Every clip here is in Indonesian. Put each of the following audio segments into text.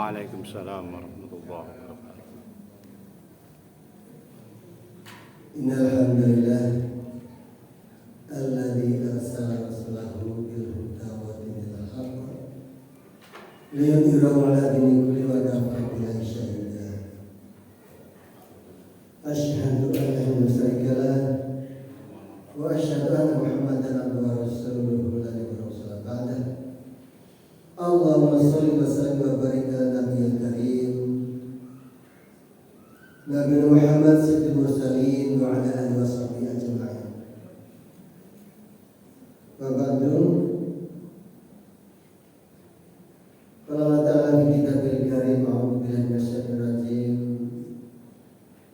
Waalaikumsalam warahmatullahi wabarakatuh. Innal hamdalillah alladzi arsala rasulahu bil huda wa dinil haqq liyudhhirahu 'ala dini kulli wa kafa billahi shahida. Asyhadu an la ilaha illallah wa asyhadu anna Muhammadan abduhu wa rasuluhu la nabiyya ba'dahu. Allahumma shalli wa sallim wa barik ala nabiyil karim Nabi Muhammad sayyidil mursalin wa ala alihi wa sahbihi ajma'in. Wa ba'du. Qala Allah ta'ala fi kitabil karim a'udzu billahi minasyaitonir rajim.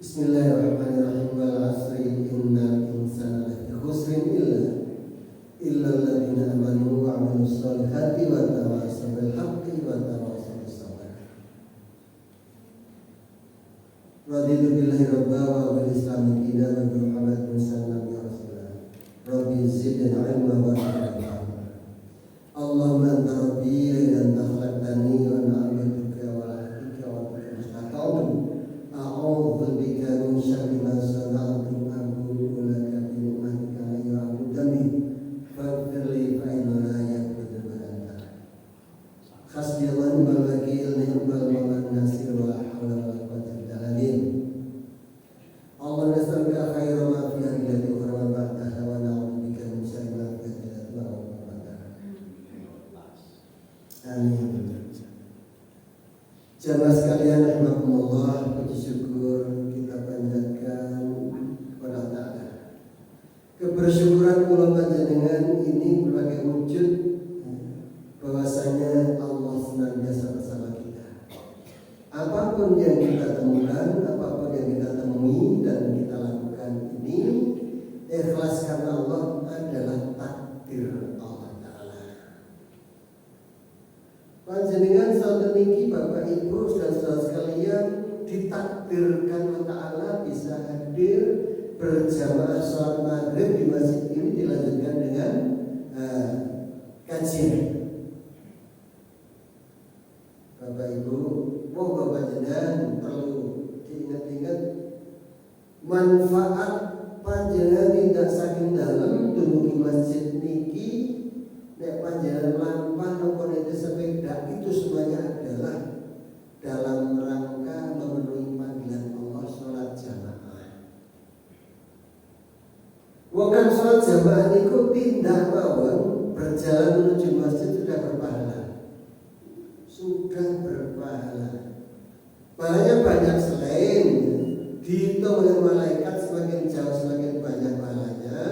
Bismillahirrahmanirrahim. Wal 'asri innal insana lafi khusrin illa alladziina amanu wa 'amilus shalihati wa tawassaw bil haqqi wa tawassaw bis sabr. Raditu billahi rabba wa bil islami dinan wa bi Muhammadin sallallahu alaihi wasallam. Rabbi zidni ilma wa fahma. Allahumma anta rabbi la ilaha khalaqtani wa ana 'abduka wa la ilaha wa bika mustaqim. A'udzu bika min syarri ma sana'tu abu'u laka bi ni'matika 'alayya wa a'udzu dhanbi faghfir li fa innahu la yaghfiru illa anta. Hasbiyallahu wa ni'mal wakeel, ni'mal mawla nasir wa la haula wa la quwwata illa billah. Allah nas'aluka khairan ma fi hadhihi ukhra wa ba'daha wa na'udzu bika min syarri ma fi hadhihi wa ba'daha. Amin. Jamaah sekalian rahimakumullah, puji syukur kita panjatkan kepada Ta'ala. Kebersyukuran kula panjenengan ini berbagai wujud bahwasanya Allah senantiasa bersama kita. Apapun yang kita temukan, apapun yang kita temui dan kita lakukan ini, ikhlas karena Allah adalah takdir Allah Ta'ala. Panjenengan saudara niki Bapak Ibu dan saudara sekalian ditakdirkan Allah Ta'ala bisa hadir berjamaah sholat maghrib di masjid ini, dilanjutkan dengan kajian. Bapak Ibu, Bapak jenengan perlu diingat-ingat manfaat panjenengan tidak saking dalam dumugi masjid niki. Nek panjenengan lampah napa itu sepeda, itu semuanya adalah dalam rangka memenuhi panggilan Allah sholat jamaah. Bukan sholat jamaah niku pindah mawon berjalan menuju masjid sudah berpahala. Sudah berpahala. Pahalanya banyak selain dihitung oleh malaikat semakin jauh semakin banyak pahalanya.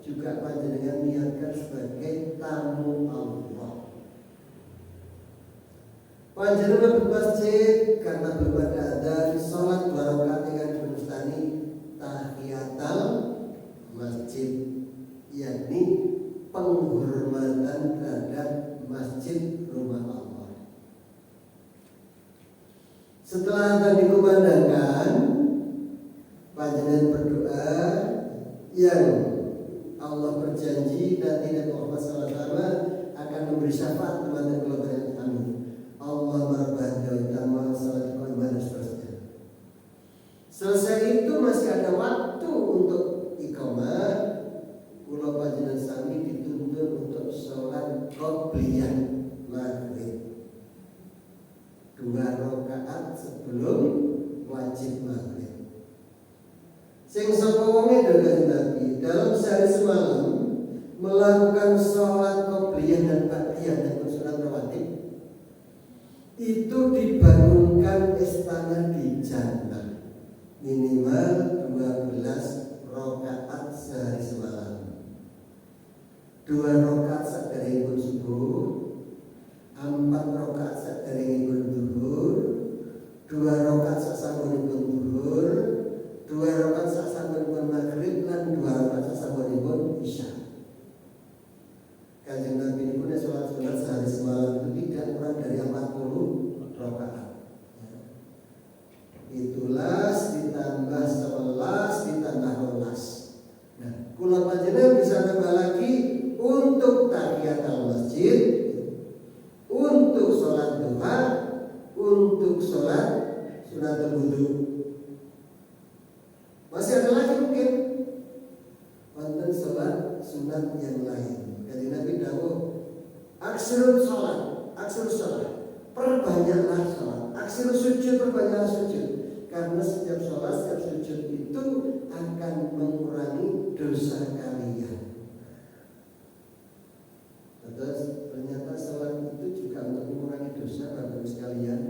Juga panjenengan niatkan sebagai tamu Allah. Panjenengan ke masjid karena belum ada adzan, sholat 2 rakaat dengan bermustani tahiyatul masjid, yakni penghormatan terhadap masjid rumah Allah. Setelah tadi dikumandangkan, panjenengan berdoa yang Allah berjanji nanti Nabi Muhammad SAW akan memberi syafaat kepada keluarga kami. Allah marbahnya utama salat iman dan seterusnya. Selesai itu masih ada waktu untuk iqamah. Kula panjenengan sami dituntun untuk sholat qobliyah maghrib 2 rakaat sebelum wajib maghrib. Sing sapa wonge dalem Nabi dalam sehari semalam melakukan sholat qobliyah dan ba'diyah dan sholat rawatib, itu dibangunkan istana di jannah minimal 12 rakaat sehari semalam. 2 rakaat saderengipun subuh, 4 rakaat saderengipun zuhur, 2 rakaat sasampunipun zuhur, 2 rakaat sasampunipun maghrib, lan 2 rakaat sasampunipun isya. Kanjeng Nabi ini punya sholat-sholat sehari semalam itu tidak kurang dari 40 rakaat. Itulah ditambah 11 ditambah 12. Nah, kula panjenengan bisa tambah lagi untuk tahiyatul masjid, untuk sholat duha, sunatul wudu. Masih ada lagi mungkin wonten salat sunat yang lain. Jadi Nabi dawuh, aksirul salat, perbanyaklah salat. Aksirul sujud, perbanyaklah sujud. Karena setiap salat, setiap sujud itu akan mengurangi dosa kalian. Terus ternyata salat itu juga untuk mengurangi dosa Bapak Ibu sekalian.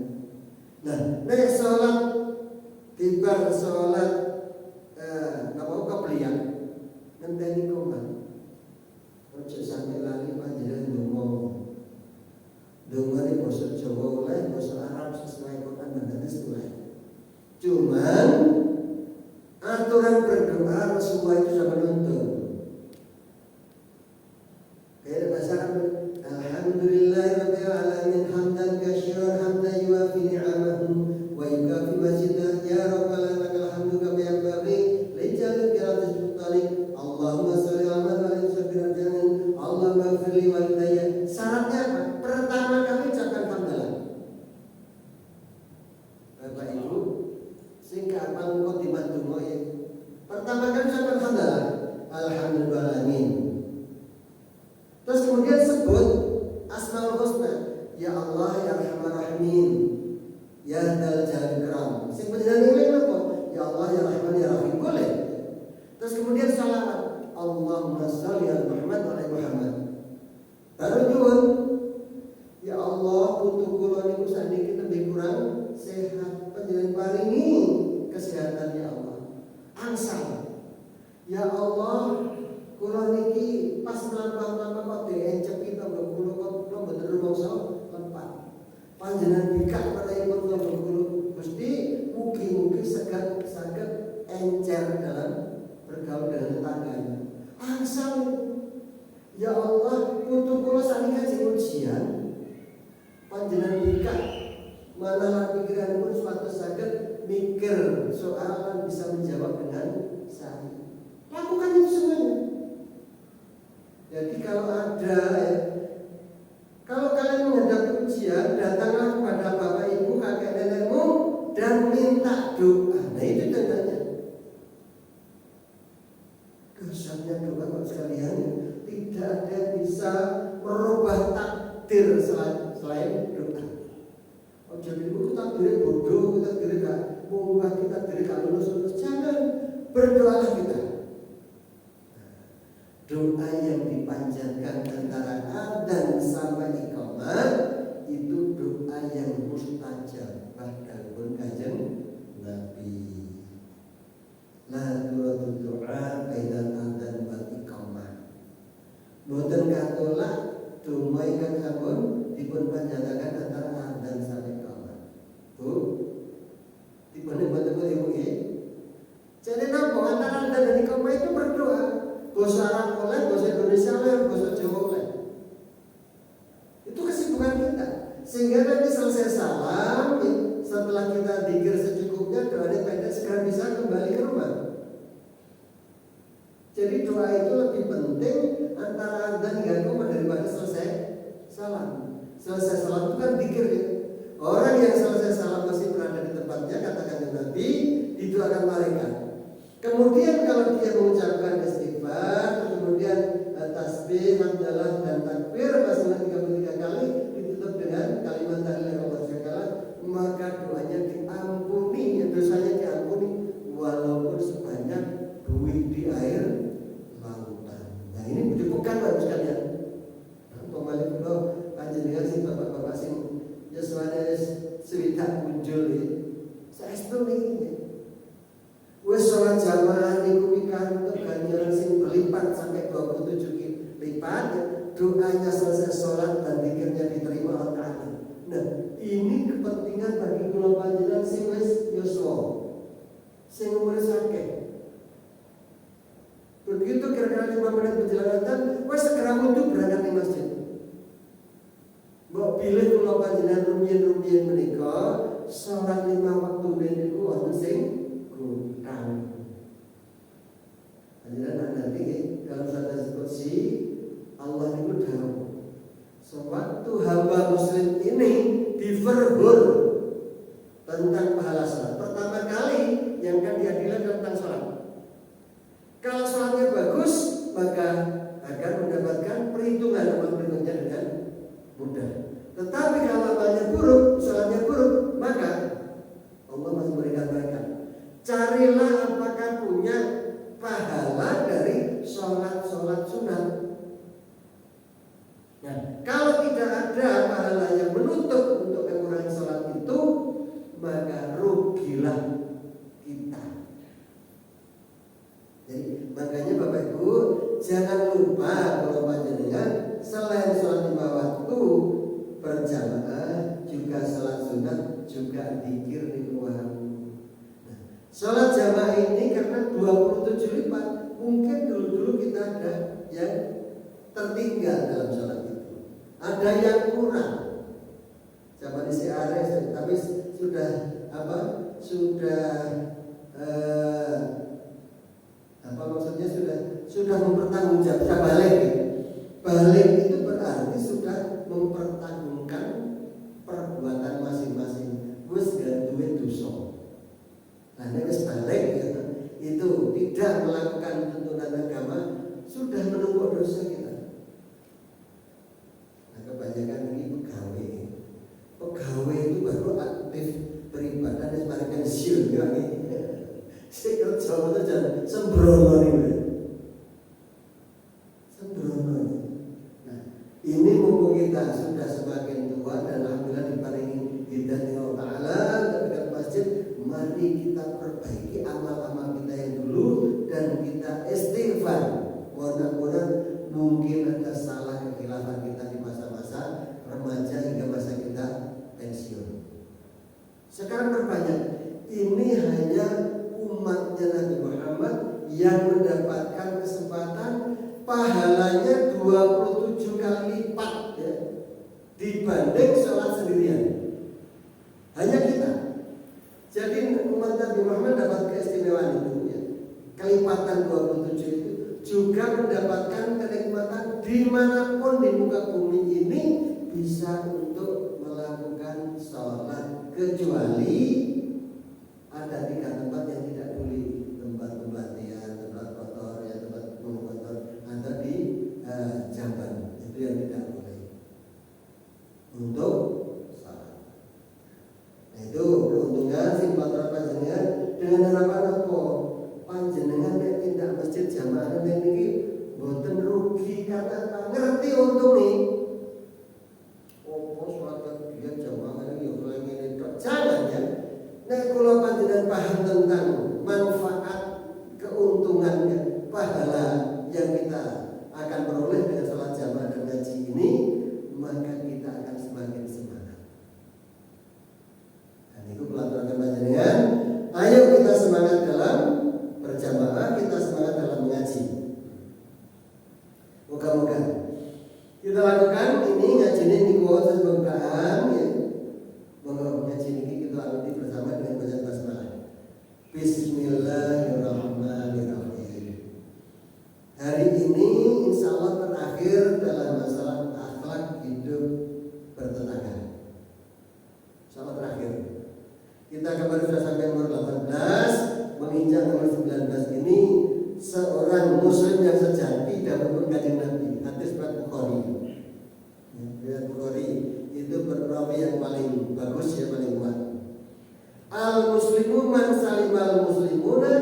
Nah, nek salat tiba salat keblian ngenteni koman. Ojo sampai lali panjenengan donga di basa Jawa oleh basa Arab sesuai Quran dan hadis oleh. Cuman aturan berdoa Rasulullah itu sudah menuntut. Kayak bahasa Arab, alhamdulillahirabbil alamin hamdan katsiran hamdan yuwafi ni'amahu wa yukafi mazidah ya rabbana lakal hamdu kama yanbaghi li jalali qiratil Allahumma shalli ala Muhammad wa ala Allahumma ighfirli walidayya. Syaratnya apa? Pertama kali ucapkan hamdalah. Bapak Ibu, sing kapal kok dibantu ya. Pertama kali ucapkan hamdalah. Alhamdulillahirabbil. Terus kemudian sebut Asmaul Husna, ya Allah ya Arhamar Rahimin, ya Dzal Jalali Ikram. Sing panjenengan ngeling apa? Ya Allah ya Rahman ya Rahim boleh. Terus kemudian salawat, Allahumma shalli ala Muhammad wa ala Muhammad. Baru nyuwun, ya Allah untuk kula niku saniki lebih kurang sehat, panjenengan paringi kesehatan ya Allah. Angsal, ya Allah kula niki pas mlampah-mlampah kok diencep kita kula kok mboten rumangsa tempat. Panjenengan bikak menawi kula Gusti mugi-mugi saged encer dalam bergaul dengan tetangganya. Angsal, ya Allah putu kula saniki sing ujian. Panjenengan bikak mana pikiranipun suatu saged mikir soal bisa menjawab dengan sahih. Lakukan itu semuanya. Jadi kalau ada kalau kalian menghadapi ujian, datanglah kepada bapak ibu, kakek nenekmu dan minta doa. Nah itu tandanya. Dahsyatnya doa Bapak sekalian, tidak ada yang bisa merubah takdir selain doa. Oh jadi itu takdirnya bodoh, takdirnya gak mengubah kita takdirnya gak lulus. Jangan, berdoalah kita. Doa yang dipanjatkan antara adzan sampai iqamah itu doa yang mustajab bahkan pun kanjeng Nabi. La turadu doa bainal adzan wal iqamah. Boten katolak donga ingkang sampun dipun panjataken antara adzan sampai iqamah. Bu, dipun boten Ibu nggih. Jadi napa antara adzan dan iqamah itu berdoa. Bahasa Arab oleh, bahasa Indonesia oleh, bahasa Jawa oleh. Itu kesibukan kita. Sehingga nanti selesai salam, setelah kita dzikir secukupnya, doanya pendek segera bisa kembali ke rumah. Jadi doa itu lebih penting antara adzan hingga iqamah daripada selesai salam. Selesai salam itu kan dzikir ya. Orang yang selesai salam masih berada di tempatnya, katakan Nabi, didoakan malaikat. Kemudian kalau dia mengucapkan istighfar, kemudian tasbih, hamdalah dan takbir masing-masing 33 kali ditutup dengan kalimat tahlil Allah Ta'ala, maka doanya diampuni, dosanya diampuni walaupun sebanyak buih di air lautan. Nah ini dibukan Bapak sekalian. Pemalik kula panjenengan sing bapak-bapak sing yuswane swidak muncul iki. Saestu niki. Wes sholat jamaah niku pikantuk ganjaran sing berlipat sampai 27 lipat. Doanya selesai sholat dan zikirnya diterima Allah Ta'ala. Nah, ini kepentingan bagi kula panjenengan sing wis yuswa, sing umur sakit. Begitu kira-kira 5 menit menjelang adzan, wes segera wudu berangkat di masjid. Mbok pilih kula panjenengan rumiyin-rumiyin menika sholat 5 waktu niku wonten sing gutang. Panjenengan nanti dalam hadis qudsi Allah itu dawuh, sewaktu hamba muslim ini diverhur tentang pahala salat. Tetapi kalau amalnya buruk, sholatnya buruk, maka Allah masih memberikan mereka. Carilah apakah punya pahala dari sholat sunat. Nah, kalau tidak ada pahala yang menutup untuk kekurangan sholat itu, maka rugilah kita. Jadi makanya Bapak Ibu jangan lupa kalau panjenengan selain sholat 5 waktu berjamaah juga sholat sunat juga dzikir di luar. Sholat jamaah ini karena 27 lipat, mungkin dulu kita ada yang tertinggal dalam sholat itu, ada yang kurang. Zaman ICRS, tapi sudah maksudnya sudah mempertanggungjawabkan balik. Balik itu berarti sudah mempertanggungan perbuatan masing-masing. Wis gak duwe dosa. Nah, nek wis balik ya, itu tidak melakukan tuntunan agama, sudah menumpuk dosa kita. Nah, kebanyakan ini pegawai itu baru aktif beribadah dan mari pensiun ya ini. Sing kerja itu jangan sembrono ini. Sembrono. Nah, ini mumpung kita sudah semakin tua dan alhamdulillah diparingi hidayah Allah Ta'ala dekat masjid, mari kita perbaiki amal-amal kita yang dulu dan kita istighfar. Mudah-mudahan mungkin ada salah kekhilafan kita di masa-masa remaja hingga masa kita pensiun. Sekarang berbanyak, ini hanya umatnya Nabi Muhammad yang mendapatkan kesempatan pahalanya 27 kali lipat ya, dibanding sholat sendirian. Hanya kita. Jadi umat Nabi Muhammad dapat keistimewaan itu ya. Kelipatan 27 itu juga mendapatkan kenikmatan dimanapun di muka bumi ini bisa untuk melakukan sholat, kecuali ada 3 tempat yang tidak boleh, tempat pembatian, tempat kotor, ya, tempat kotor, atau di jamban, itu yang tidak boleh untuk sholat. Nah, itu keuntungan simpatran panjenengan dengan harapan apa? Panjenengan yang tindak masjid jamaah ini boten rugi karena apa? Ngerti untungnya. Sholat dia jamaah ini yang jangan ya. Nek kula panjenengan paham tentang manfaat keuntungannya, pahala yang kita akan peroleh dengan salat jamaah dan ngaji ini, maka kita akan semakin semangat. Dan itu pelaturan panjenengan, ayo kita semangat dalam berjamaah, kita semangat dalam mengaji. Moga-moga kita lakukan ini ngaji ini kuota pembukaan ya. Moga ngaji ini kita ikuti bersama dengan bacaan basmalah. Bismillahirrahmanirrahim. Hari ini insya Allah terakhir dalam masalah akhlak hidup bertetangga. Insya Allah terakhir. Kita kemarin sudah sampai nomor 18, menginjak nomor 19 ini seorang muslim yang sejati dapat Kanjeng Nabi. Hadis riwayat Bukhari. Riwayat Bukhari itu perawi yang paling bagus ya, paling kuat. Al-muslimu man salimal muslimuna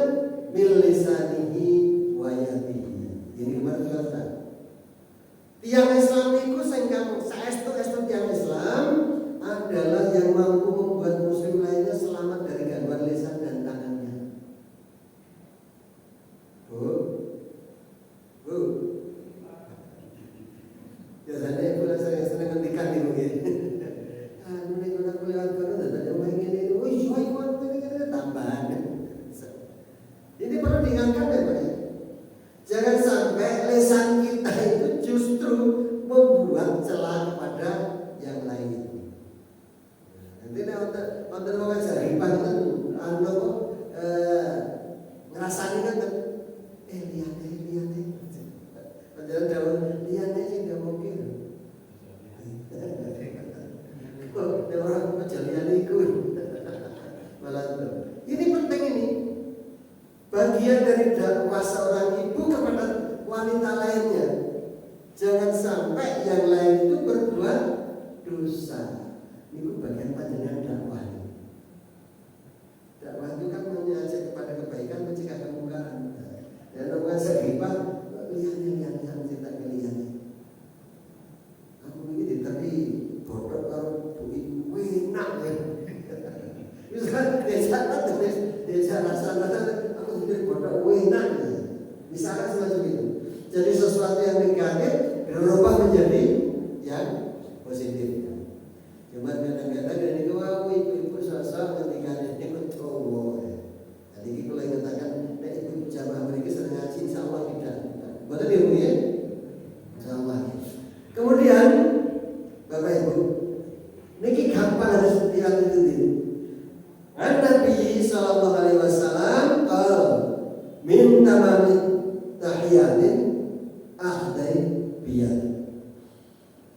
bil lisanihi wa yadihi. Ini maksudnya tiang Islam itu saestu tiang Islam adalah yang mampu membuat muslim lainnya selamat dari gangguan lisan dan tangannya. Bu. Biasanya ibu saya senang ngendikan nih mungkin. Ini kalau aku lewat kono ada main ini, wih, ini tambahan. Ini perlu diingatkan ya Pak. Jangan sampai lisan kita itu justru membuat celah kepada yang lain. Nanti nonton mau ngajari Pak ngerasani kan lihat padahal daun lihat sih nggak mungkin. Orang kejadian ikut malah ini penting ini bagian dari dakwah seorang ibu kepada wanita lainnya. Jangan sampai yang lain itu berbuat dosa. Itu bagian panjenengan dakwah. Dakwah itu kan mengajak kepada kebaikan, mencegah kemungkaran. Dan orang segibah, lihat cerita kalian. Aku ini tapi bodoh kalau bui enak ya. Misalkan desa rasanya aku sendiri bodoh enak ya. Misalkan semacam itu. Jadi sesuatu yang negatif berubah menjadi yang positif. Cuma kadang-kadang dari itu ibu sosok ketika ini cowok. Jadi kalau yang katakan, ibu jamaah mereka sering ngaji, insya Allah tidak. Betul ya Bu ya? Insya Allah. Kemudian Bapak Ibu, ini gampang harus diatur-atur. Nabi Sallallahu Alaihi Wasallam kalau minta mamit tahiyatin ahdai biyad.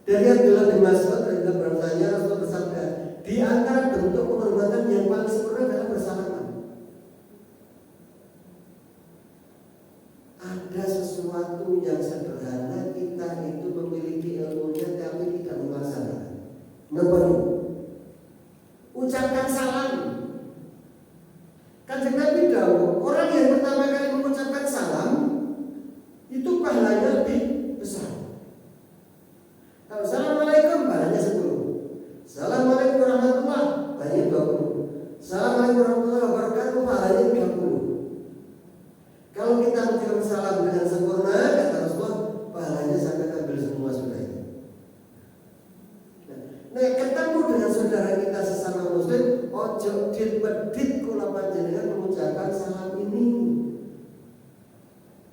Dari Abdullah bin Mas'ud radhiyallahu bertanya, Rasul bersabda, di antara bentuk penghormatan yang paling sempurna adalah bersalaman. Ada sesuatu yang sederhana kita itu memiliki ilmunya tapi tidak melaksanakan. Nomor 2, ucapkan salam. Kanjeng Nabi dawuh, orang yang pertama kali mengucapkan salam itu pahalanya lebih besar. Kalau Assalamualaikum pahalanya 10. Assalamualaikum warahmatullahi pahalanya 20. Assalamualaikum warahmatullahi wabarakatuh pahalanya 30. Kalau kita mengucapkan salam dengan sempurna, kata Rasulullah, pahalanya sampai ambil semua sudah itu. Nah, ketemu dengan saudara kita sesama muslim, ojo dit-pedit kula panjenengan mengucapkan salam ini.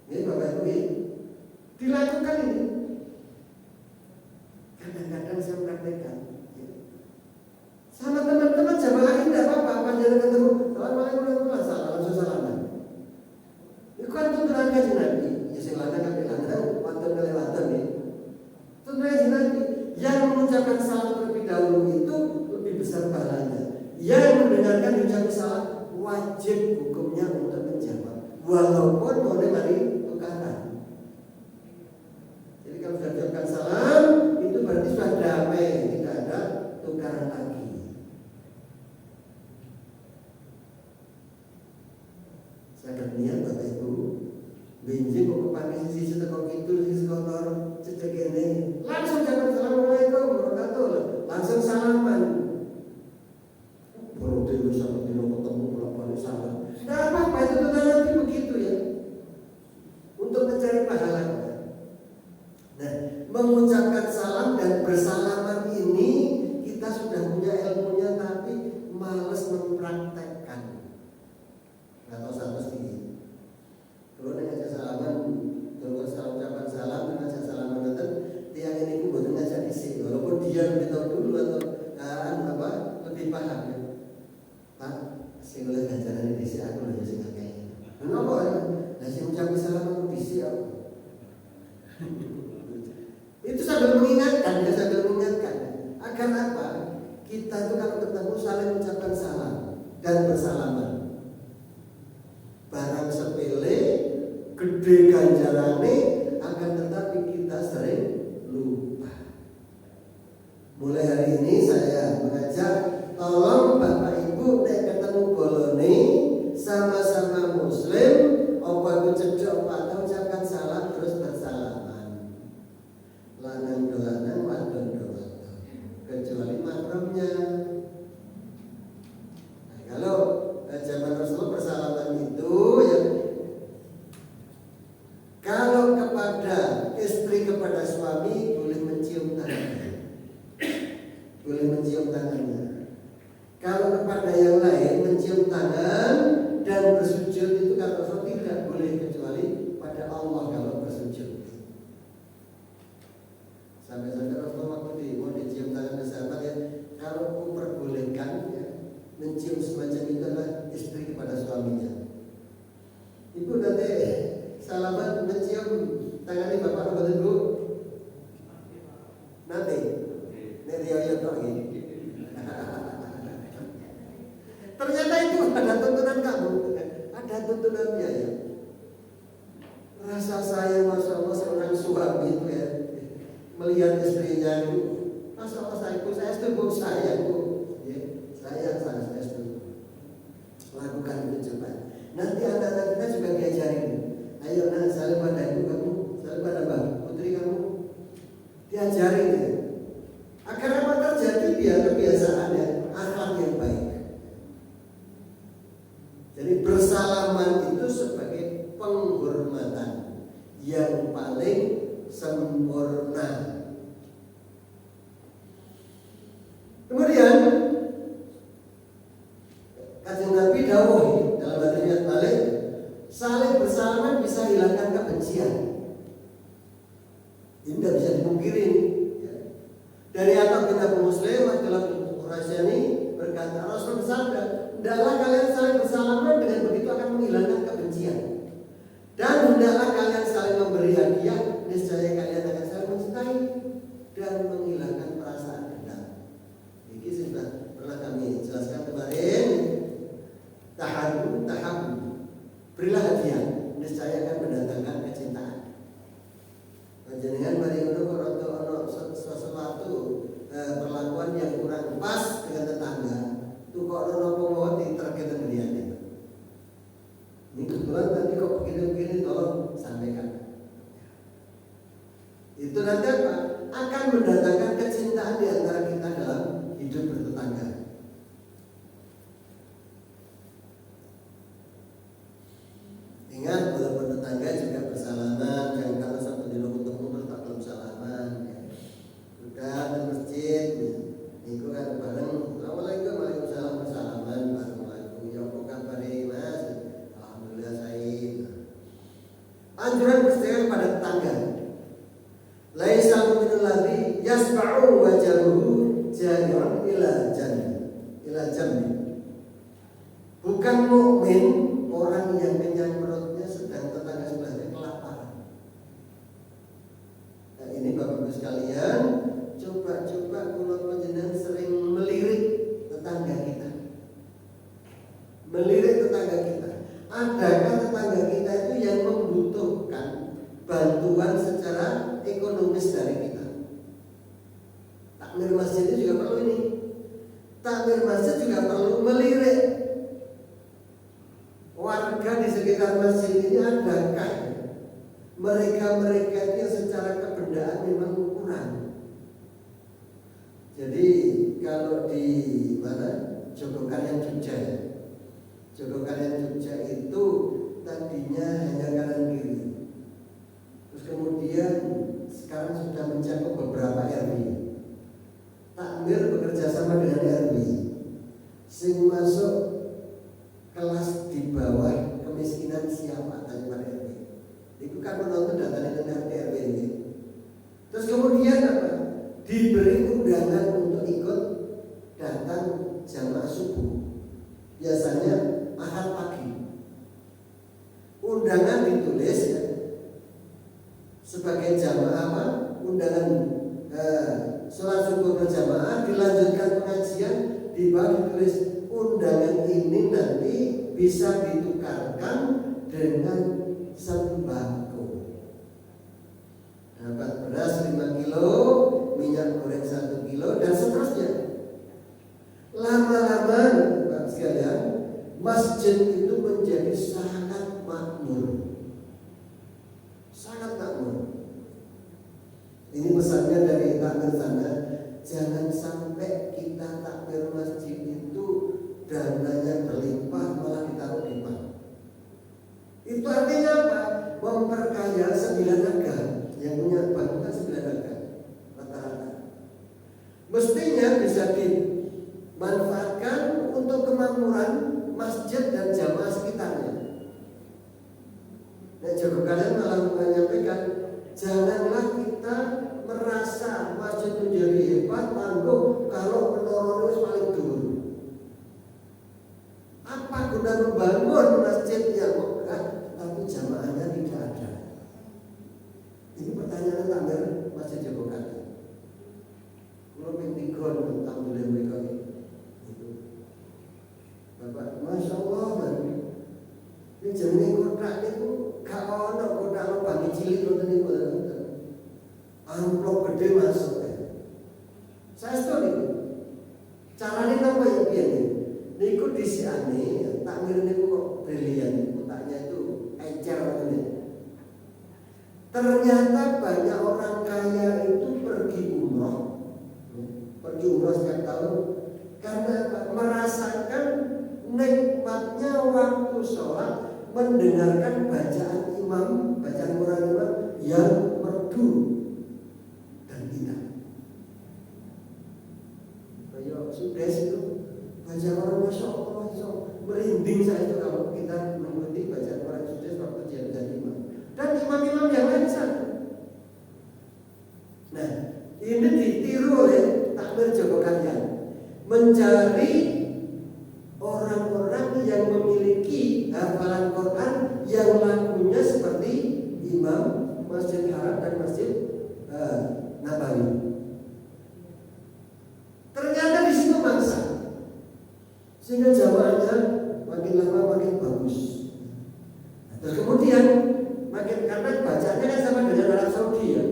Ini Bapak Ibu ya, dilakukan ini. Kadang-kadang saya praktekkan ya. Sama teman-teman jamaah ini tidak apa-apa, panjenengan ketemu, Assalamualaikum warahmatullahi wabarakatuh, langsung salaman. Itu kan tuntunan Kanjeng Nabi. Ya silahkan kami lanjutkan waktu kelewatan ya. Tuntunan Kanjeng Nabi yang mengucapkan salam terlebih dahulu itu lebih besar pahalanya. Yang mendengarkan ucapan salam wajib hukumnya untuk menjawab, walaupun boleh mari tukaran. Jadi kalau sudah ucapkan salam itu berarti sudah damai, tidak ada tukaran lagi. Saya niat Bapak Ibu, benjing kok kepake sisi teko kidul, sisi kotor, cecek ini. Langsung ucapkan Assalamualaikum warahmatullahi, langsung salaman. Berutin bersama dino ketemu bolak-balik salam. Nah apa-apa itu tuntunan Nabi begitu ya. Untuk mencari pahala. Nah, mengucapkan salam dan bersalaman ini kita sudah punya ilmunya tapi malas mempraktekkan. Nggak tahu satu sedikit. Kalau ngajak salaman, kalau salam ucapan salam, ngajak salaman nanti tiang ini pun bukan ngajak isi. Walaupun dia lebih tahu dulu atau apa lebih paham ya. Pak, sing oleh ngajaran isi aku loh ya sing ngakei. Kenapa ya? Nah sing ucapan salam aku isi aku. Itu sambil mengingatkan, agar apa? Kita itu kalau ketemu saling mengucapkan salam dan bersalaman. Barang sepele, gede ganjarane, akan tetapi kita sering lupa. Mulai hari ini saya mengajak, tolong Bapak Ibu nek ketemu bolone sama-sama muslim, apa itu cedok atau ucapkan salam terus bersalaman. Lanang dolanang, wadon dolanang, kecuali mahramnya. Nah, kalau zaman Rasulullah bersalaman itu ya, kalau kepada istri kepada suami boleh mencium tangannya, boleh mencium tangannya. Kalau kepada yang lain mencium tangan dan bersujud itu kata Rasul tidak boleh kecuali pada Allah kalau bersujud. Sampai-sampai Rasulullah waktu di mau dicium tangan sahabat ya, kalau memperbolehkan ya, mencium semacam itu adalah istri kepada suaminya. Ibu nanti salaman mencium tangannya bapak atau ibu? Nanti ya kok ini. Ternyata itu ada tuntunan kamu, ada tuntunannya ya. Rasa saya Masya Allah seorang suami itu ya, melihat istrinya itu Masa saya setuju saya Bu, ya, saya setuju. Lakukan itu coba. Nanti anak-anak kita juga diajarin. Ayo nak saling pada ibu kamu, saling pada mbak putri kamu, diajarin ya. Agar apa terjadi biar kebiasaannya akhlak yang baik. Jadi bersalaman itu sebagai penghormatan yang paling sempurna. Kemudian Kanjeng Nabi dawuh dalam hadis balik, saling bersalaman bisa hilangkan kebencian. Ini tidak bisa dipungkiri. Dari Atta bin Abu Muslim dalam Qurasyani berkata, Rasul bersabda, hendaklah kalian saling bersalaman, dengan begitu akan menghilangkan kebencian. Dan hendaklah kalian saling memberi hadiah, niscaya kalian akan saling mencintai dan menghilangkan perasaan dendam. Ini sudah pernah kami jelaskan kemarin. Tahabu, berilah hadiah, niscaya akan mendatangkan kecintaan. Panjenengan mari ono sesuatu perlakuan yang kurang pas dengan tetangga, tuh kok ono pomohon diterketen liyane. Ini kebetulan tadi kok begini-begini, tolong sampaikan. Itu nanti apa? Akan mendatangkan kecintaan di antara kita dalam hidup bertetangga. Ingat, walaupun tetangga juga bersalaman, jangan kalau satu di rumah ketemu tak belum salaman. Ya. Udah di masjid, itu kan bareng, assalamualaikum, waalaikumsalam, bersalaman, assalamualaikum, ya apa kabar mas? Alhamdulillah saya. Anjuran bersedia pada tetangga. Laisa minal ladzi yasba'u wajahu jami'un ila jambi. Bukan mukmin orang yang kenyang perutnya sedang tetangga sebelahnya kelaparan. Nah ini Bapak Ibu sekalian, coba kalau panjenengan sering melirik tetangga kita. Adakah tetangga kita itu yang membutuhkan bantuan secara ekonomis dari kita? Takmir masjid itu juga perlu ini. Takmir masjid juga perlu melirik warga di sekitar masjid ini, adakah mereka yang secara kebendaan memang kurang. Jadi kalau di mana Jogokaryan Jogja itu tadinya hanya kanan kiri, terus kemudian sekarang sudah mencakup beberapa RW. Takmir bekerja sama dengan RW, sing masuk kelas di bawah kemiskinan siapa tadi pada RW. Itu kan menonton datanya dengan RW ini. Terus kemudian apa? Diberi undangan untuk ikut datang jamaah subuh. Biasanya Ahad pagi. Undangan ditulis ya, sebagai jamaah apa? Undangan sholat subuh berjamaah, dilanjutkan pengajian, di bawah ditulis undangan ini nanti bisa ditukarkan dengan sembako. Dapat beras 5 kilo, minyak goreng 1 kilo, dan seterusnya. Lama-lama Bapak sekalian, masjid itu menjadi sangat makmur. Ini pesannya dari takmir sana, jangan sampai kita takmir masjid itu dananya berlimpah malah ditaruh di bank. Itu artinya apa? Memperkaya 9 harga. Yang punya bank kan 9 harga rata-rata. Mestinya bisa dimanfaatkan untuk kemakmuran masjid dan jamaah sekitarnya. Nah, Jogokaryan malah menyampaikan, janganlah kita merasa masjid menjadi hebat, tangguh kalau menurun itu paling dulu. Apa guna membangun masjid yang megah tapi jamaahnya tidak ada? Ini pertanyaan takmir Masjid Jogokaryan. Kalau pentikon tentang beliau mereka itu, Bapak, masya Allah, ini jenis kotak itu gak ada kotak lubang cilik itu nih, amplop gede masuk ya. Saya niku. Carane napa ya piye niku disane takmir niku kok brilian, otaknya itu encer ngene. Ternyata banyak orang kaya itu pergi umroh setiap tahun karena merasakan nikmatnya waktu sholat mendengarkan bacaan Quran imam yang merdu dan indah. Kayak sudah itu baca Quran masya Allah, merinding saya itu kalau kita mengikuti bacaan Quran sudah waktu jam imam. Dan imam-imam yang lain sana. Nah, ini ditiru oleh takmir Joko Karyan, mencari orang-orang yang memiliki hafalan Quran yang lagunya seperti imam Masjid Haram dan Masjid Nabawi. Ternyata di situ mangsa, sehingga jamaahnya makin lama makin bagus. Terus kemudian makin karena bacaannya kan sama dengan Arab Saudi ya,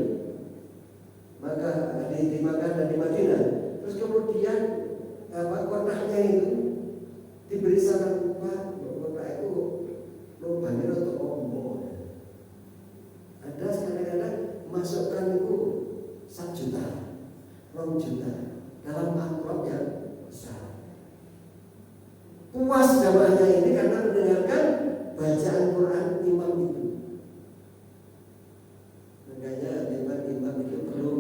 maka di Makkah dan di Madinah. Terus kemudian kotaknya itu diberi saran, Pak, kotak itu lubangnya untuk ombo. Ada kadang-kadang masukkan itu 1 juta, 2 juta dalam amplop yang besar. Puas jamaahnya ini karena mendengarkan bacaan Quran imam itu. Makanya imam itu perlu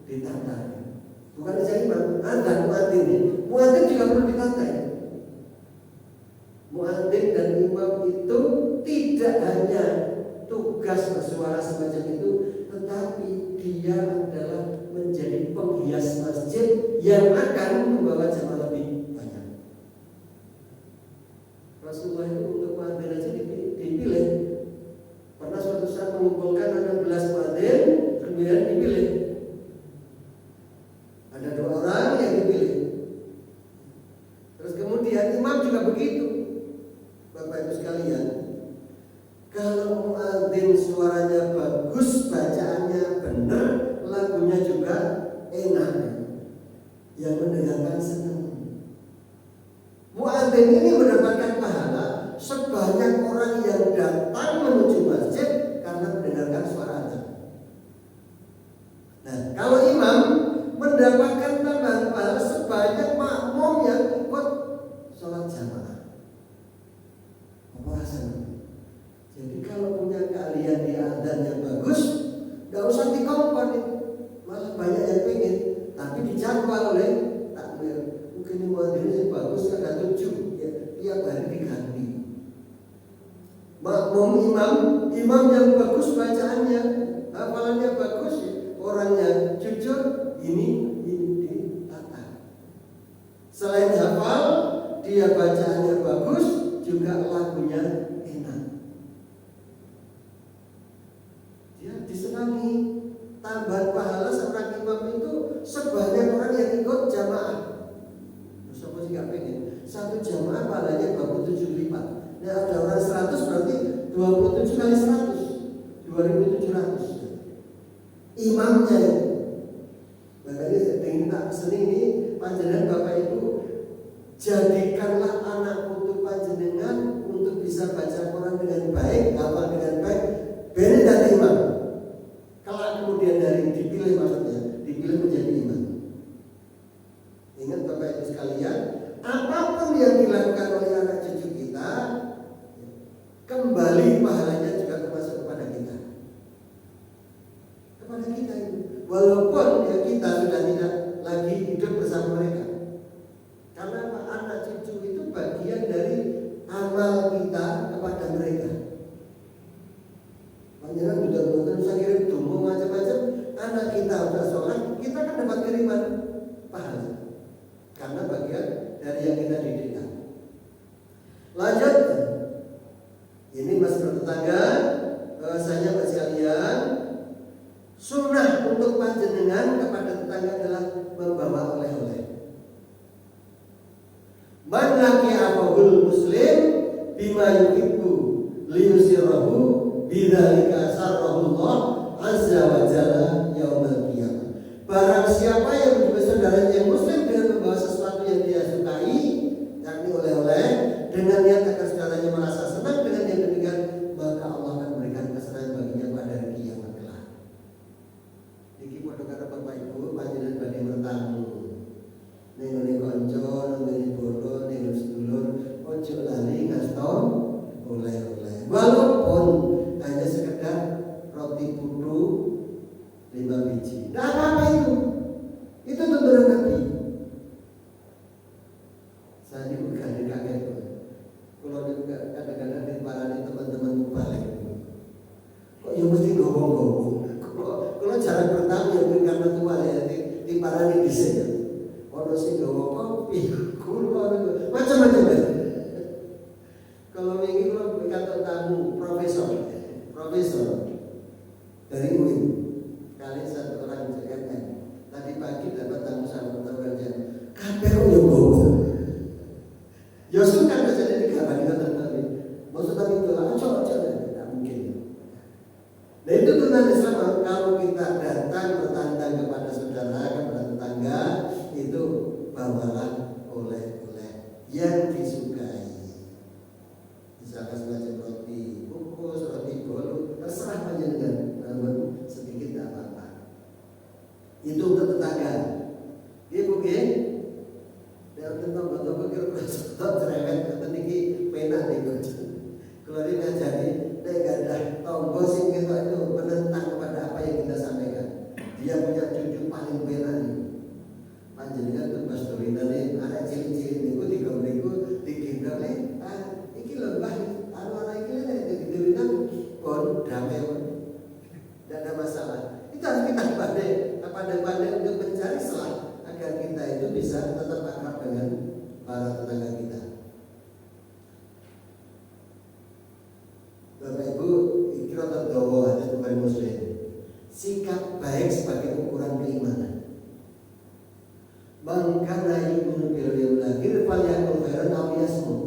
ditata. Bukan saja imam, adzan muadzin juga perlu ditata. Muadzin dan imam itu tidak hanya tugas bersuara semacam itu, tetapi dia adalah menjadi penghias masjid yang akan membawa jamaah lebih banyak. Rasulullah itu untuk muadzin aja dipilih. Pernah suatu saat mengumpulkan 16 muadzin, kemudian dipilih. Ada 2 orang yang dipilih. Terus kemudian imam juga begitu. Bapak Ibu sekalian, kalau muadzin suaranya bagus, bacaannya benar, lagunya juga enak, yang mendengarkan senang. Muadzin ini mendapatkan pahala sebanyak orang yang datang menuju masjid karena mendengarkan suara adzan. Nah, kalau imam mendapatkan tambahan pahala sebanyak makmum yang ikut sholat jamaah. Apa rasanya? Jadi kalau punya keahlian di adzan yang bagus, nggak usah dikompon, malah banyak yang pengen, tapi dijadwal oleh takmir. Mungkin muadzinnya bagus ada 7, ya, tiap hari diganti. Makmum imam yang bagus bacaannya, hafalannya bagus, orangnya jujur, ini ditata. Selain hafal, dia bacaannya bagus, juga lagunya enak. Dia disenangi. Tambahan pahala seorang imam itu sebanyak orang yang ikut jamaah. Terus apa sih gak pengen? 1 jamaah pahalanya 27 lipat. Nah, ada orang 100 berarti 27 kali 100, 2.700. Imamnya ya. Makanya saya ingin tak pesen ini, panjenengan Bapak Ibu, jadikanlah anak putu panjenengan untuk bisa baca Quran dengan baik, hafal dengan baik, beda dari imam. Kalau kemudian dari dipilih, maksudnya dipilih menjadi imam. Ingat Bapak Ibu sekalian, apapun yang dilakukan oleh anak cucu kita, kembali pahalanya juga termasuk kepada kita. Kepada kita itu, walaupun ya kita sudah tidak lagi hidup bersama mereka. Karena anak cucu itu bagian dari amal kita kepada mereka. Panjenengan sudah nonton, saya kirim dungu macam-macam, anak kita sudah sholat, kita kan dapat kiriman pahala. Karena bagian dari yang kita didikkan. Lanjut, ini masih bertetangga, bahwasanya Bapak sekalian, sunnah untuk panjenengan kepada tetangga adalah membawa oleh-oleh. Man laqi'ahul muslim bima yuhibbu liyusirahu bidzalika sarrahullah azza wa jalla yaumil qiyamah. Barang siapa yang menjumpai saudara saudaranya yang muslim dengan membawa sesuatu yang dia sukai, yakni oleh-oleh, dengan niat agar saudaranya merasa senang, dengan yang demikian maka Allah akan memberikan kesenangan baginya pada hari kiamat kelak. Iki padha karo Bapak Ibu panjenengan badhe bertamu. Ning kanca, ning bodo, ning sedulur, ojo lali ngasto oleh-oleh. Walaupun hanya sekedar roti putu 5 biji. Nah, apa itu? Itu tuntunan Nabi. Saya bukan kaget. Kalau kadang-kadang diparani teman-teman balik. Kok ya mesti gowong-gowong. Kalau cara bertamu yang karena tua ya diparani dhisik. Ono sing gawa kopi, kurma, macam-macam. Kalau wingi kula kantor tamu profesor dari UIN, kali satu orang CNN. Tadi pagi dapat tamu sama teman-teman. Kabeh kok yo gowo. Ya suka jadi dikabari teman-teman. Maksud tapi itu aja tidak mungkin. Nah itu tentang Islam. Kalau kita datang bertandang kepada saudara, kepada tetangga, itu bawalah oleh-oleh yang disukai. Misalkan semacam roti bungkus, roti bolu, terserah panjenengan, namun sedikit tidak apa-apa. Itu untuk tetangga. Ibu nggih. Ya tentang betul pikir cerewet ngoten iki penak niku. Kalau dia ngajari nek ada tonggo sing kita itu menentang kepada apa yang kita sampaikan. Dia punya cucu paling penak niku. Panjenengan tugas dorinane arek cilik-cilik niku digambriku digendole iki lho Mbah anak iki nek didurinan pun damai pun tidak ada masalah. Itu harus kita pandai-pandai untuk mencari celah agar kita itu bisa tetap akrab dengan para tetangga kita. Bapak Ibu, kira terdawa hadis Bukhari Muslim. Sikap baik sebagai ukuran keimanan. Man kana yu'minu bil yawmil akhir falyakul khairan aw liyasmut.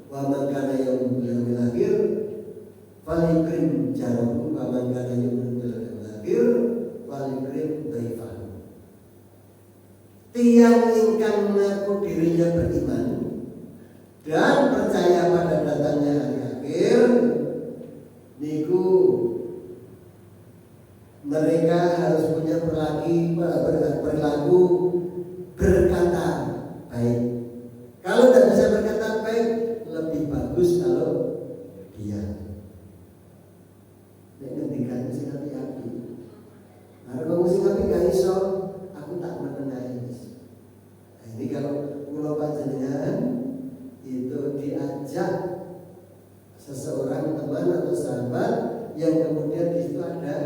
Wa man kana yu'minu bil yawmil akhir falyukrim jarahu. Wa man kana yu'minu bil yawmil akhir falyukrim dhaifahu. Tiang ingkang mengaku dirinya beriman dan percaya pada datangnya hari akhir, niku mereka harus punya perilaku berkata baik. Kalau tidak bisa berkata baik, lebih bagus kalau diam. Nek ngendikan sing hati-hati. Arep wong sing api gak iso, aku tak menengahi. Nah, ini kalau kula panjenengan itu diajak seseorang teman atau sahabat yang kemudian di situ ada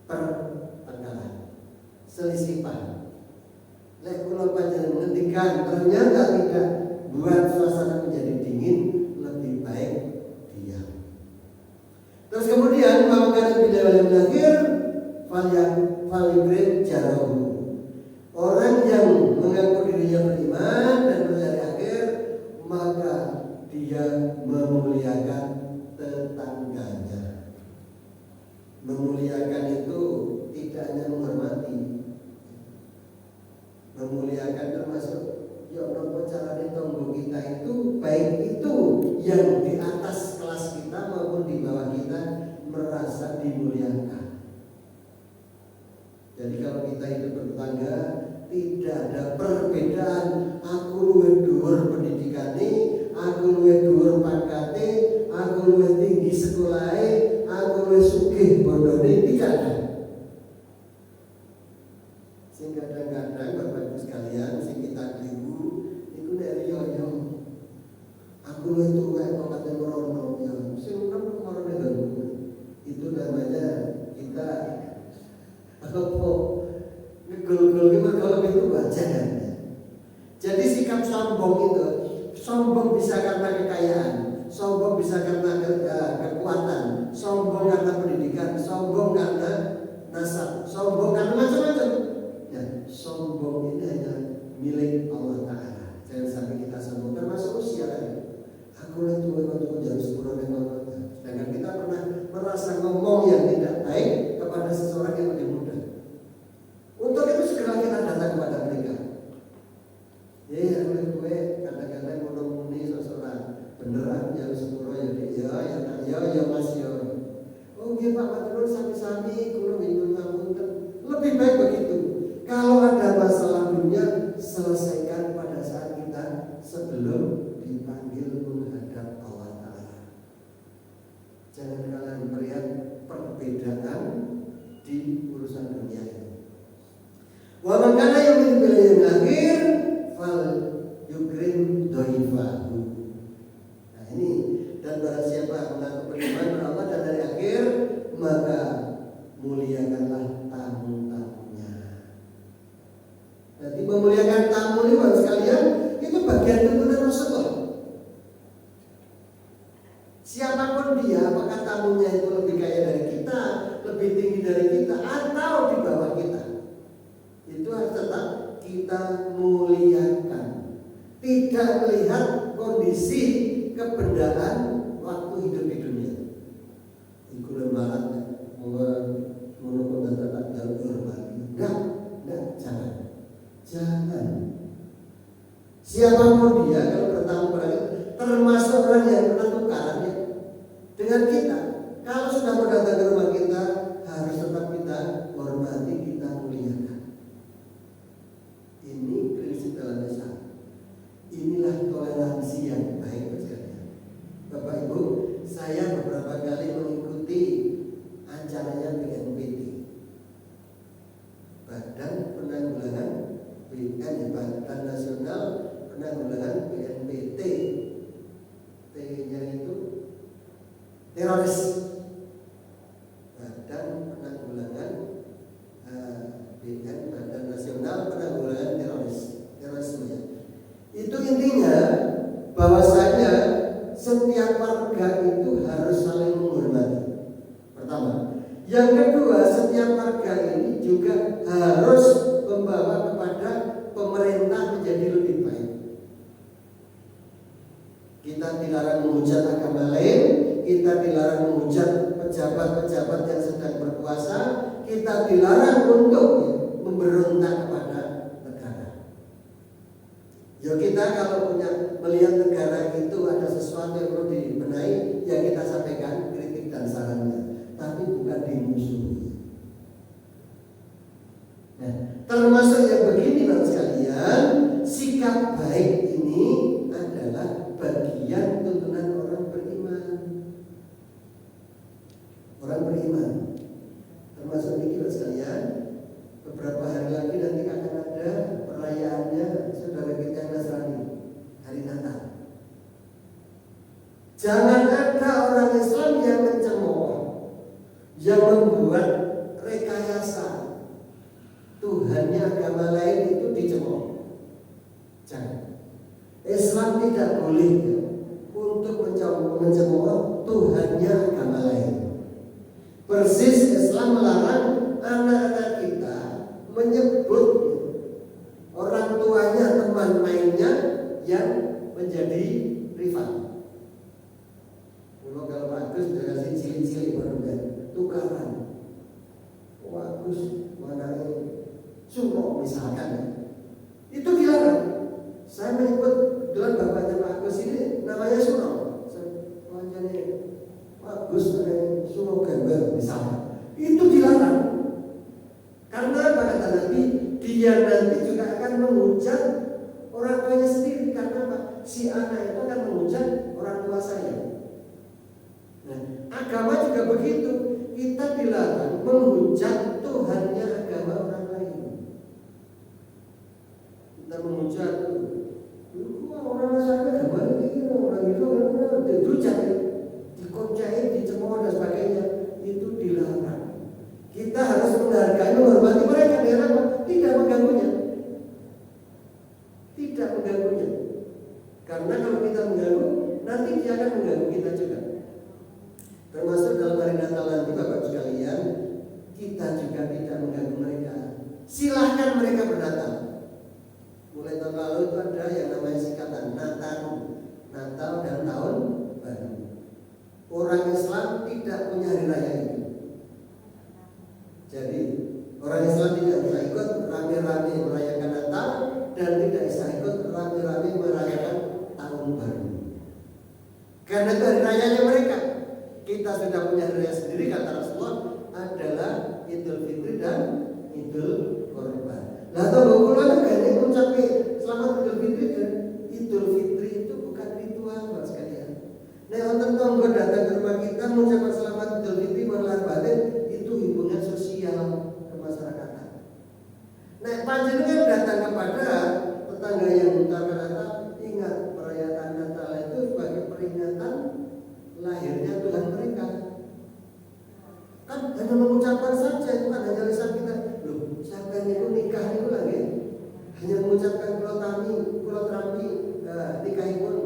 pertengkaran, selisih paham. Lek kula panjenengan ngendikan ternyata tidak buat suasana menjadi dingin, lebih baik diam. Terus kemudian mengatakan bila yang berakhir falyukrim jarahu. Orang yang mengaku dirinya beriman dan percaya akhir, maka dia memuliakan tetangganya. Memuliakan itu tidak hanya menghormati. Memuliakan termasuk ya nopo carane tonggo kita itu, baik itu yang di atas kelas kita maupun di bawah kita, merasa dimuliakan. Jadi kalau kita itu bertetangga, tidak ada perbedaan. Aku luwih dhuwur pendidikane, aku luwih dhuwur pangkate, aku luwih tinggi sekolahe, aku luwih sugih bondone, tidak ada. Sing kadang-kadang Bapak Ibu sekalian, sing kita keliru itu dari yo. Aku luwih tuwa kok kate merono ya. Sing merono itu namanya kita ngegol-gol itu wajar. Jadi sikap sombong itu, sombong bisa karena kekayaan, sombong bisa karena kekuatan, sombong karena pendidikan, sombong karena nasab, sombong karena macam-macam. Ya, sombong ini hanya milik Allah Ta'ala. Jangan sampai kita sombong, termasuk usia tadi. Aku itu jam 10 lewat. Sedangkan kita pernah merasa ngomong yang tidak baik kepada seseorang yang lebih muda. Untuk itu segera kita datang kepada beneran yang sepuro ya ya Mas ya. Oh nggih Pak matur sami-sami kula nyuwun ngapunten. Lebih baik begitu. Kalau ada masalah dunia selesaikan pada saat kita sebelum dipanggil menghadap Allah Ta'ala. Jangan kalian melihat perbedaan di urusan dunia ini. Wa man kana yu'minu bil yaumil akhir fal yukrim dhaifahu. Nah ini, dan barang siapa mengaku beriman kepada Allah dan hari akhir, maka muliakanlah tamu-tamunya. Jadi memuliakan tamu ini sekalian itu bagian tuntunan Rasulullah. Siapapun dia, apakah tamunya itu lebih kaya dari kita, lebih tinggi dari kita, atau di bawah kita, itu harus tetap kita muliakan. Tidak melihat kondisi kebendaan waktu hidup di dunia. Iku lemarat menurut tetap jalur hormati. Enggak, jangan. Siapapun dia kalau bertamu pada kita, termasuk orang yang pernah tukaran ya, dengan kita, kalau sudah datang ke rumah kita, harus tetap kita hormati, kita muliakan. Ini prinsip dalam Islam. Inilah toleransi yang baik sekalian. Bapak Ibu, saya beberapa kali mengikuti acaranya BNPT, Badan Penanggulangan Badan Nasional Penanggulangan BNPT. T-nya itu teroris. Badan Penanggulangan Badan Nasional Penanggulangan Terorisme. Itu intinya bahwasanya setiap warga itu harus saling menghormati. Pertama, yang kedua, setiap warga ini juga harus membawa kepada pemerintah menjadi lebih baik. Kita dilarang menghujat agama lain, kita dilarang menghujat pejabat-pejabat yang sedang berkuasa, kita dilarang untuk memberontak kepada negara. Ya kita kalau melihat negara itu ada sesuatu yang perlu dibenahi, ya kita sampaikan kritik dan sarannya, tapi bukan dimusuhi. Nah, termasuk yang begini Bapak sekalian, sikap baik ini adalah bagian tuntunan orang beriman. Orang beriman, termasuk ini Bapak sekalian, beberapa hari lagi nanti akan ada perayaannya saudara kita yang Nasrani, hari Natal. Jangan ada orang Islam yang mencemooh, yang membuat rekayasa Tuhannya agama lain itu dicemooh. Jangan. Islam tidak boleh untuk mencemooh Tuhannya agama lain. Persis Islam melarang anak-anak kita menyebut orang tuanya teman mainnya yang menjadi rival. Kalau Pak Agus sudah kasih cilik-cilik baru tukaran. Pak Agus mana ini Sumo misalkan, itu dilarang. Saya menyebut dengan bapaknya Pak Agus ini namanya Suno. Wajahnya Pak Agus ada Suno Gembel misalnya, itu dilarang. Karena apa kata Nabi, dia nanti juga akan menghujat orang tuanya sendiri. Karena apa? Si anak itu akan menghujat orang tua saya. Nah, agama juga begitu. Kita dilarang menghujat Tuhannya agama orang lain. Kita menghujat orang Nasrani agama ini, orang itu dihujat, dikoncai, dicemooh dan sebagainya. Itu dilarang. Kita harus menghargai, menghormati mereka. Tidak mengganggunya. Tidak mengganggunya. Karena kalau kita mengganggu, nanti dia akan mengganggu kita juga. Termasuk dalam hari Natal nanti Bapak sekalian, kita juga tidak mengganggu mereka. Silahkan mereka bernatal. Mulai tahun lalu itu ada yang namanya singkatan Natal dan Tahun Baru. Orang Islam tidak punya hari raya itu. Jadi orang Islam tidak bisa ikut rame-rame merayakan Natal dan tidak bisa ikut rame-rame merayakan Tahun Baru. Karena itu hari rayanya mereka. Kita sudah punya hari raya sendiri, kata Rasulullah, adalah Idul Fitri dan Idul Kurban. Lah tahu kula nek ngucapi selamat Idul Fitri dan Idul Fitri itu bukan ritual Mas sekalian. Nek wonten tangga datang ke rumah kita mengucapkan selamat Idul Fitri melalui batin itu hubungan sosial kemasyarakatan. Nek panjenengan datang kepada tetangga yang utama, ingat perayaan Natal itu sebagai peringatan lahirnya Tuhan mereka. Kan hanya mengucapkan saja, itu kan hanya lisan kita. Loh, siapa yang nikah itu lagi? Hanya mengucapkan pulau terapi, nikah pun,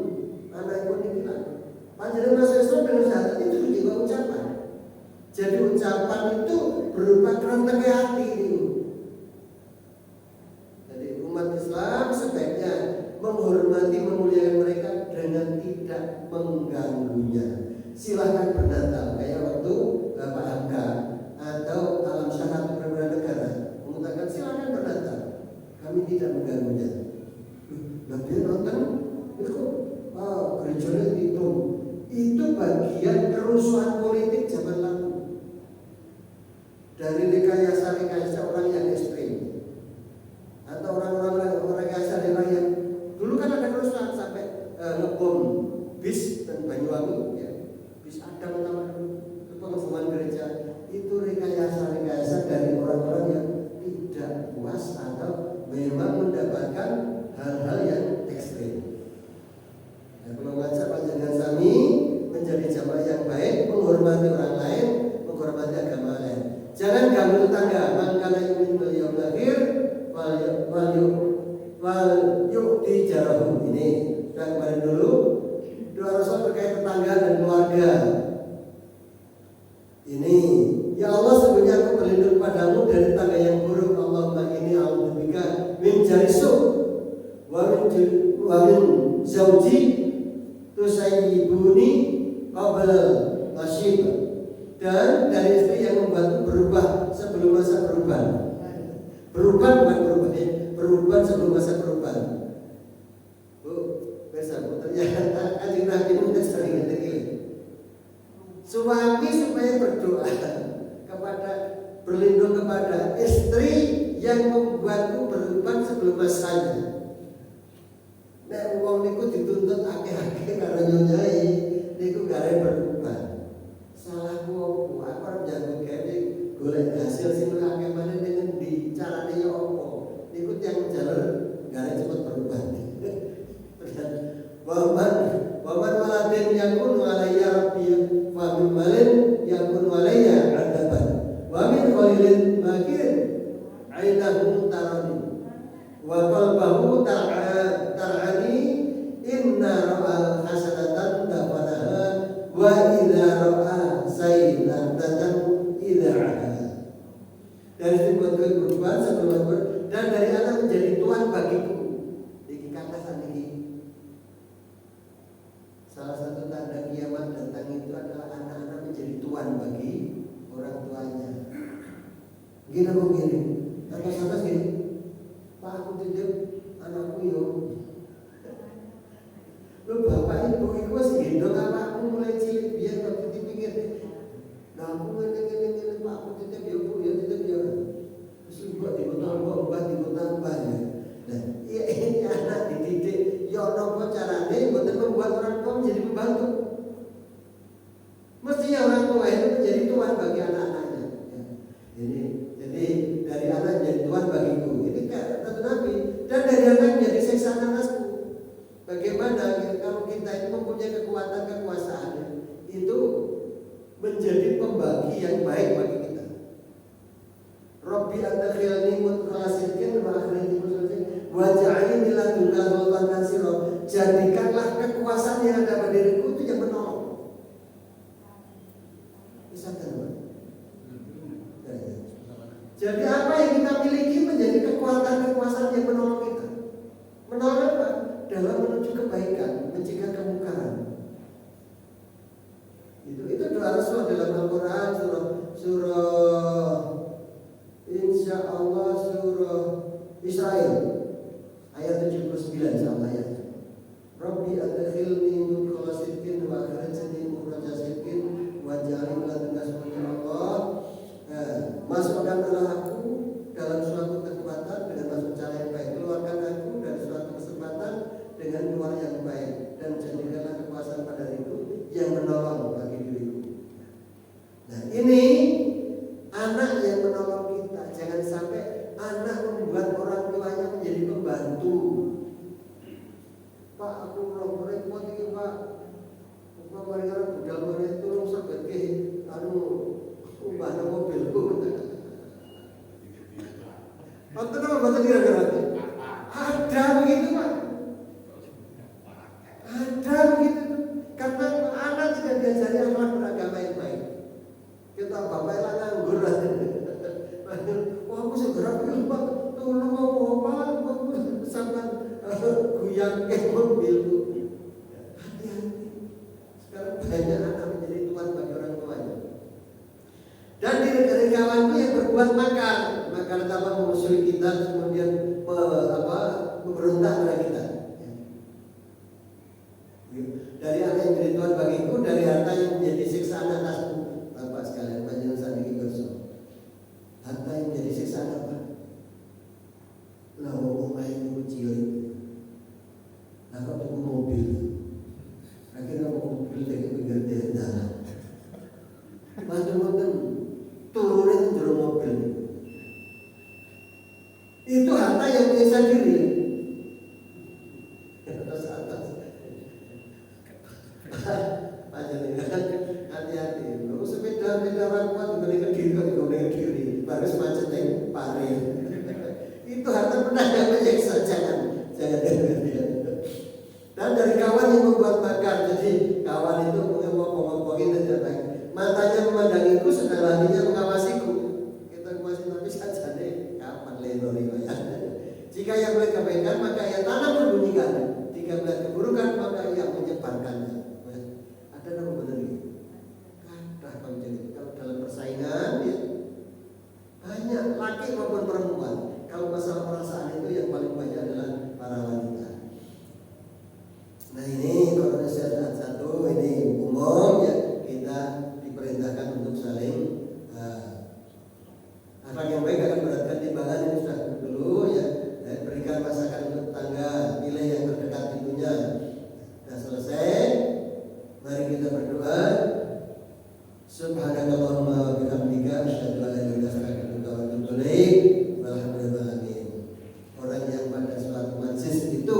anak pun nikah. Panjenengan Mas Islam dengan syahadat itu juga ucapan. Jadi ucapan itu berupa kerentek hati itu. Jadi umat Islam sebaiknya menghormati, memuliakan mereka dengan tidak mengganggunya. Silahkan bernatal kayak waktu Bapak Hamka atau Alam Syahad beberapa negara mengatakan silahkan bernatal, kami tidak mengganggunya. Nabi nonton itu gerejanya itu bagian kerusuhan politik zaman lalu. Dari rekayasa orang yang ekstrim atau orang yang dulu kan ada kerusuhan sampai ngebom bis dan Banyuwangi ya. Bis ada pertama pengeboman gereja itu rekayasa dari orang-orang yang tidak puas atau memang mendapatkan hal-hal yang ekstrim. Nah, kalau ngajak panjenengan sami menjadi jamaah yang baik, menghormati orang lain, menghormati agama lain. Jangan ganggu tetangga. Mangkana yumin bil yaumil akhir wal yu'ti jarahu. Ini sudah kemarin dulu. Doa Rasul terkait tetangga dan keluarga. Ini, ya Allah, sebenarnya aku berlindung padamu dari tetangga yang buruk. Allahumma inni a'udzubika min jarisu wa min zauji tusayyibuni qabla masyib, dan dari istri yang membantu berubah sebelum masa perubahan. Berubah bukan berubah, berubah sebelum masa perubahan. Bersama ternyata Kanjeng Nabi itu sering ngerti. Suami supaya berdoa kepada, berlindung kepada istri yang membuatku berubah sebelum masanya. Nek wong niku dituntut akeh-akeh karo nyonyai, niku gare berubah. Salahku opo? Aku arep jago gawe golek hasil sing akeh maneh ning endi? Carane ya opo? Niku tiyang jaler gare cepet berubah. Waman waladin yakun alayya rabbi wa min malin yakun alayya adaban wa min qalilin makin ainahu tarani wa qalbahu tar'ani inna ra'a hasanatan dafanaha wa idza ra'a sayyidatan ida'aha. Dari sebuah perubahan sebelum dan dari anak menjadi tuan bagiku. Iki kata saniki. Salah satu tanda kiamat datang itu adalah anak-anak menjadi tuan bagi orang tuanya. Gini kok gini, atas gini. Pak, aku titip anakku yo. Lu bapak ibu itu masih gendong apa aku mulai cilik biar waktu di pinggir. Nah aku ngene Pak, aku titip ya Bu, ya titip ya. Terus buat ditambah ya. Nah, ini anak dididik ya napa carane mboten membuat orang tua menjadi pembantu. Mestinya orang tua itu menjadi tuan bagi anak-anaknya. Ya. Jadi dari anak menjadi tuan bagiku. Ini kata Nabi. Dan dari anak menjadi seksaan anakku. Bagaimana kalau kita itu mempunyai kekuatan kekuasaan itu menjadi pembagi yang baik bagi kita. Rabbi adkhilni mudkhala sidqin wa akhrijni mudkhala waj'alni min ladunka sultanan nasira. Jadikanlah kekuasaan yang ada pada diriku itu yang menolong. Bisa kan? Jadi apa yang kita miliki menjadi kekuasaan yang menolong kita. Menolong apa? Dalam menuju kebaikan, mencegah kemungkaran. Itu doa Rasul dalam Al-Quran surah Insya Allah surah Israel ayat 79 insyaallah ya. Rabbi adkhilni mudkhala sidqin wa akhrijni mukhraja sidqin waj'alni min ladunka sultanan Allah. Masukkanlah aku dalam suatu kekuatan dengan masuk cara yang baik. Keluarkan aku dari suatu kesempatan dengan keluar yang baik, dan jadikanlah kekuasaan pada itu yang menolong bagi diriku. Nah, ini anak yang menolong kita. Jangan sampai anak membuat orang tuanya menjadi pembantu. Pak, aku repot iki, Pak. Apa mereka budal mereka tolong sebagai ubahna mobilku. Betul apa betul kira-kira? Ada begitu, Pak. Ada begitu. Karena anak tidak diajari akhlak beragama yang baik. Kita bapak yang nganggur. Wah, aku segera bilang, Pak, tolong mau apa? Sampai guyang ke mobilku. Hati-hati. Sekarang banyak anak menjadi tuan bagi orang tuanya. Dan dari kawanku yang berbuat makar tanpa memusuhi kita, kemudian memberontak pada kita. Dari harta yang menjadi tuan bagiku, dari harta yang menjadi siksaan atasku. Bapak sekalian, panjenengan sadiki kerso. Harta yang menjadi siksaan apa? Lah wong ayu cilik. Lah kok tuku mobil. Akhirnya mobil dari pinggir jalan. Macam-macam turunin jero mobil. Itu harta yang menyiksa diri. Atas. Hati-hati. Sepeda orang kuat diberikan diri kok diberikan diri. Baru semacam yang pare. Itu harta pernah yang menyiksa. Jangan. Dan dari kawan yang membuat makar. Jadi kawan itu ngomong-ngomongin dan lain. Matanya memandangiku, sedang hatinya mengawasiku. Kita masih tapi saja deh. Kapan lenori ya? Jika yang melihat kebaikan, maka ia tanam berbunyikan. Jika melihat keburukan, maka ia menyebarkannya. Ada nama benar ini? Kata kamu jadi kalau dalam persaingan ya, banyak laki maupun perempuan. Kalau masalah perasaan itu yang paling banyak adalah para wanita. Nah ini kalau nasihat satu ini umum ya, kita diperintahkan untuk saling akhlak yang baik akan beratkan timbangan. Ini sudah dulu ya. Dan berikan masakan untuk tetangga, pilih yang terdekat pintunya. Sudah selesai. Mari kita berdoa. Subhanakallahumma wa bihamdika asyhadu an la ilaha illa anta astaghfiruka wa atubu ilaik. Walhamdulillahirabbil orang yang pada suatu majlis itu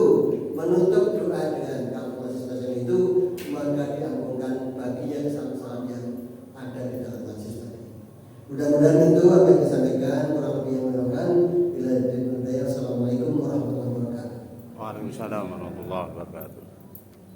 menutup doa dengan kalau majlis macam itu, maka diampunkan baginya salam-salam yang ada di dalam majlis tadi. Mudah-mudahan itu apa yang disampaikan kurang lebih yang menerangkan. Bila diberi Assalamualaikum warahmatullahi wabarakatuh. Waalaikumsalam warahmatullahi wabarakatuh.